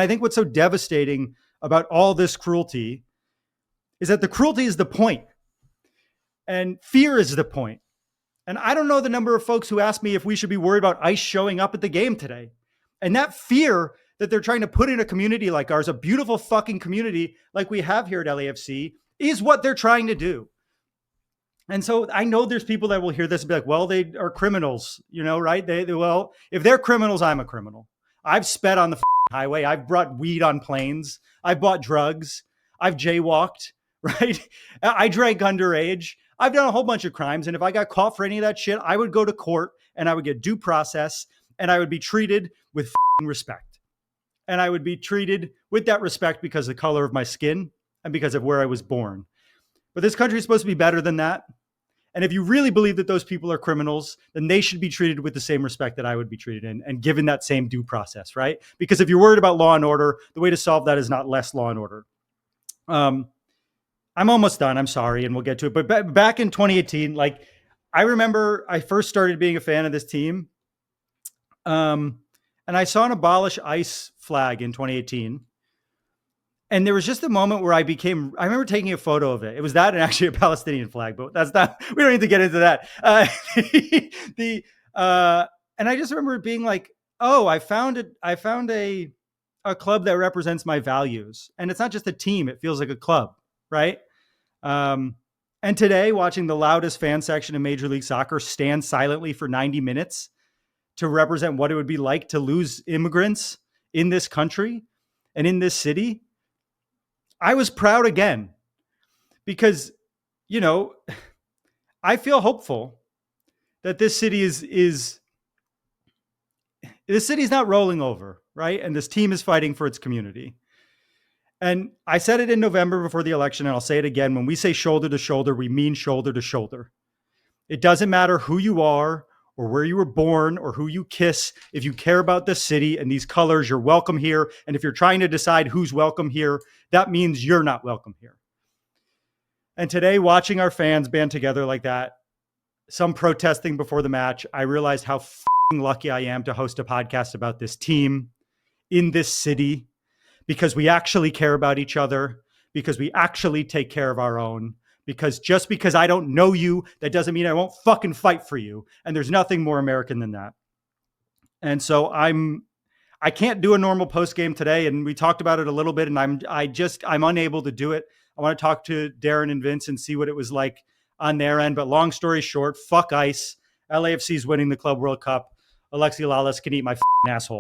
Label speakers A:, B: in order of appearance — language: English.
A: I think what's so devastating about all this cruelty is that the cruelty is the point and fear is the point. And I don't know the number of folks who ask me if we should be worried about ICE showing up at the game today. And that fear that they're trying to put in a community like ours, a beautiful fucking community like we have here at LAFC, is what they're trying to do. And so I know there's people that will hear this and be like, well, they are criminals, right? Well, if they're criminals, I'm a criminal. I've sped on the highway. I've brought weed on planes. I've bought drugs. I've jaywalked, right? I drank underage. I've done a whole bunch of crimes. And if I got caught for any of that shit, I would go to court and I would get due process and I would be treated with respect. And I would be treated with that respect because of the color of my skin and because of where I was born. But this country is supposed to be better than that. And if you really believe that those people are criminals, then they should be treated with the same respect that I would be treated in and given that same due process, right? Because if you're worried about law and order, the way to solve that is not less law and order. I'm almost done. I'm sorry. And we'll get to it. But back in 2018, I remember I first started being a fan of this team. And I saw an abolish ICE flag in 2018. And there was just a moment where I remember taking a photo of it. It was that and actually a Palestinian flag, but that's not, we don't need to get into that. And I just remember being like, oh, I found a club that represents my values. And it's not just a team. It feels like a club, right? And today, watching the loudest fan section in Major League Soccer stand silently for 90 minutes to represent what it would be like to lose immigrants in this country and in this city, I was proud again because, I feel hopeful that this city is not rolling over, right? And this team is fighting for its community. And I said it in November before the election, and I'll say it again. When we say shoulder to shoulder, we mean shoulder to shoulder. It doesn't matter who you are or where you were born or who you kiss. If you care about this city and these colors, you're welcome here. And if you're trying to decide who's welcome here, that means you're not welcome here. And today, watching our fans band together like that, some protesting before the match, I realized how lucky I am to host a podcast about this team in this city, because we actually care about each other, because we actually take care of our own. Because just because I don't know you, that doesn't mean I won't fucking fight for you. And there's nothing more American than that. And so I can't do a normal post game today. And we talked about it a little bit, and I'm unable to do it. I want to talk to Darren and Vince and see what it was like on their end. But long story short, fuck ICE. LAFC is winning the Club World Cup. Alexi Lalas can eat my asshole.